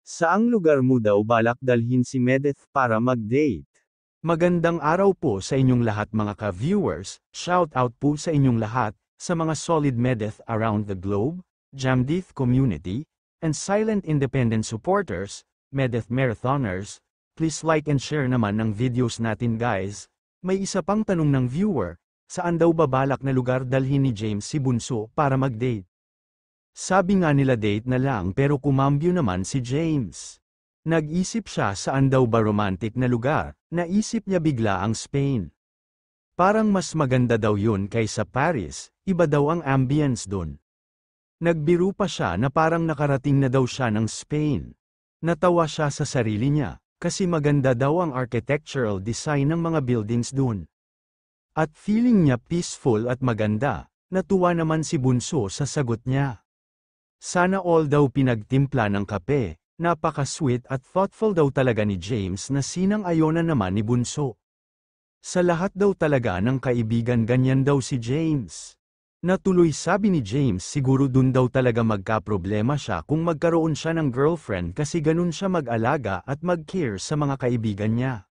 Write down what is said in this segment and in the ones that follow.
Saang lugar mo daw balak dalhin si Medeth para mag-date? Magandang araw po sa inyong lahat mga ka-viewers, shout out po sa inyong lahat, sa mga solid Medeth around the globe, Jamdith community, and silent independent supporters, Medeth marathoners, please like and share naman ng videos natin guys. May isa pang tanong ng viewer, saan daw babalak na lugar dalhin ni James si Bunso para mag-date? Sabi nga nila date na lang pero kumambyo naman si James. Nag-isip siya saan daw ba romantic na lugar, naisip niya bigla ang Spain. Parang mas maganda daw yun kaysa Paris, iba daw ang ambience dun. Nagbiro pa siya na parang nakarating na daw siya ng Spain. Natawa siya sa sarili niya, kasi maganda daw ang architectural design ng mga buildings dun. At feeling niya peaceful at maganda, natuwa naman si Bunso sa sagot niya. Sana all daw pinagtimpla ng kape, napaka-sweet at thoughtful daw talaga ni James na sinang-ayon na naman ni Bunso. Sa lahat daw talaga ng kaibigan ganyan daw si James. Natuloy sabi ni James siguro dun daw talaga magkaproblema siya kung magkaroon siya ng girlfriend kasi ganun siya mag-alaga at mag-care sa mga kaibigan niya.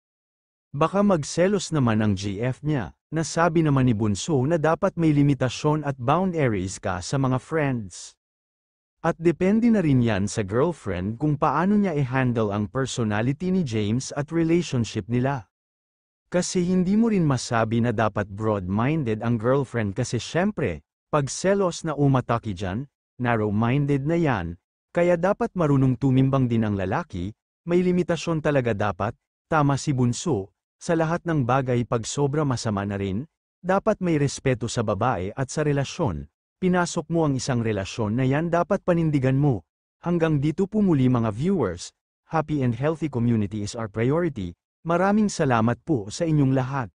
Baka magselos naman ang GF niya, nasabi naman ni Bunso na dapat may limitasyon at boundaries ka sa mga friends. At depende na rin yan sa girlfriend kung paano niya i-handle ang personality ni James at relationship nila. Kasi hindi mo rin masabi na dapat broad-minded ang girlfriend kasi syempre, pag selos na umatake dyan, narrow-minded na yan, kaya dapat marunong tumimbang din ang lalaki, may limitasyon talaga dapat, tama si Bunso, sa lahat ng bagay pag sobra masama na rin, dapat may respeto sa babae at sa relasyon. Pinasok mo ang isang relasyon na yan dapat panindigan mo. Hanggang dito po muli mga viewers, happy and healthy community is our priority. Maraming salamat po sa inyong lahat.